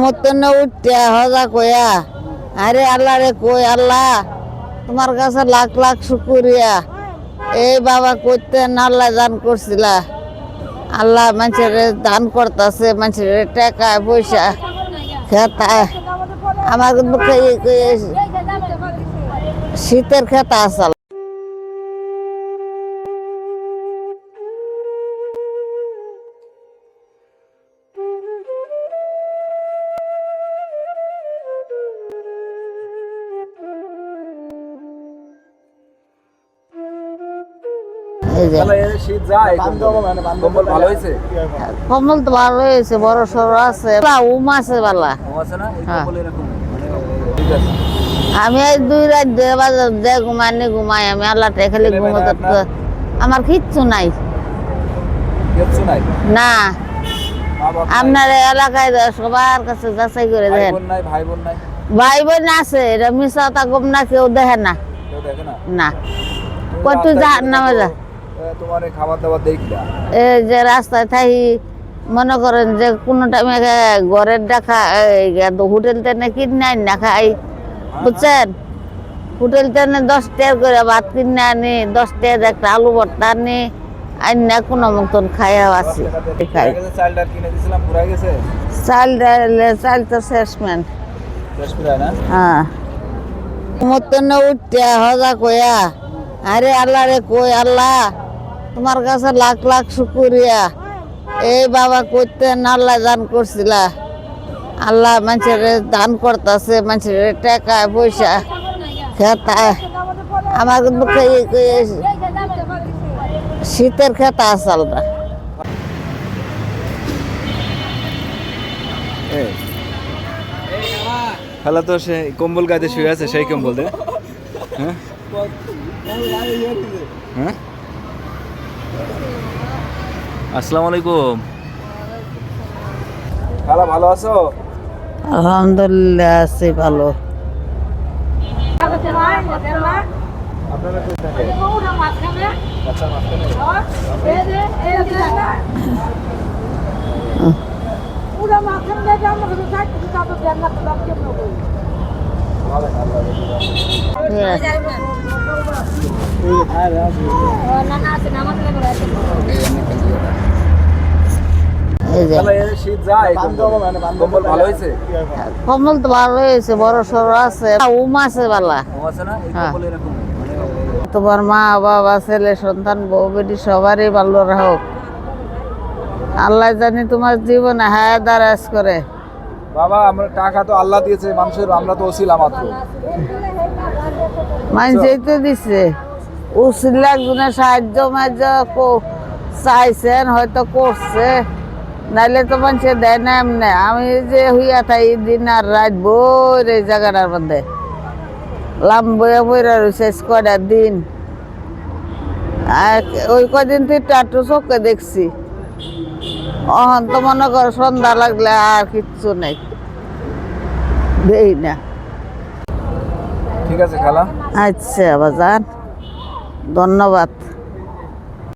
মতনে উঠতে হজা কয়া আরে আল্লাহ রে কই আল্লাহ তোমার কাছে লাখ লাখ শুকুরিয়া এই বাবা করতেন আল্লাহ দান করছিলা আল্লাহ মানুষের দান করতেছে মানুষের টাকা পয়সা খেতা আমার কিন্তু শীতের খেতা আসল কম্বল তো ভালো হয়েছে বড় সড়ো আছে উম আছে বালা আমি এই 2 রাত বাজার ঘুমাই আমি আল্লাহ খালি ঘুমোতে আমার কিচ্ছু নাই না আপনার এলাকায় সবার কাছে যাচাই করে দেখেন ভাই বোন আছে এটা মিশা তা গম না কেউ দেখে না না কত নামে যা এই যে রাস্তায় থাকি মনে করেন যে কোনো টাইমে ঘরের দেখা হোটেল টেনে কিনে আনি না খাই বুঝছেন হোটেল টেনে 10 টাকা করে ভাত কিনে আনি 10 টাকা একটা আলু ভর্তা আনি আনি না কোনো মতন খাইয়া আছি চাল তো শেষমেন হ্যাঁ মতনে উঠতে হজা কয়া আরে আল্লাহ রে কই আল্লাহ তোমার কাছে লাখ লাখ শুকুরিয়া এই বাবা করতেন আল্লাহ দান করছিলা আল্লাহ মানুষের দান করতেছে মানুষের টাকা পয়সা খেতা আমার কিন্তু শীতের খেতা আসল না খালা তো সে কম্বল গায়ে শুয়ে আছে সেই কম্বল দে হ্যাঁ হ্যাঁ আসসালামু আলাইকুম খালা ভালো আছো আলহামদুলিল্লাহ আছি ভালো আপনারা কই থাকেন আচ্ছা মাঝখানে পুরা মাথার মেয়ে আমরা তো থাকি তো জান্নাত লাভ কেমন হবে কম্বল তো ভালো হয়েছে বড় সড়ো আছে উম আছে বালা তোমার মা বাবা ছেলে সন্তান বউ বেটি সবারই ভালো রাখো আল্লাহ জানি তোমার জীবনে হায়াত দারাজ করে বাবা আমরা টাকা তো আল্লাহ দিয়েছে মানুষের আমরা তো ওসিলা মাত্র মানুষই তো দিছে উসিলা একজনের সাহায্য চাইছেন হয়তো করছে নাইলে তো মানুষে দেয় না এমনি আমি যে হইয়া থাই দিন আর রাত বই এই জায়গাটার মধ্যে লাম বইয়া বইরা রয়েছে কয়টা দিন আর ওই কদিন তুই টাটু চোখে দেখছি অহন তো মনে কর সন্ধ্যা লাগলে আর কিচ্ছু নেই দেই না ঠিক আছে খালা আচ্ছা বাজান ধন্যবাদ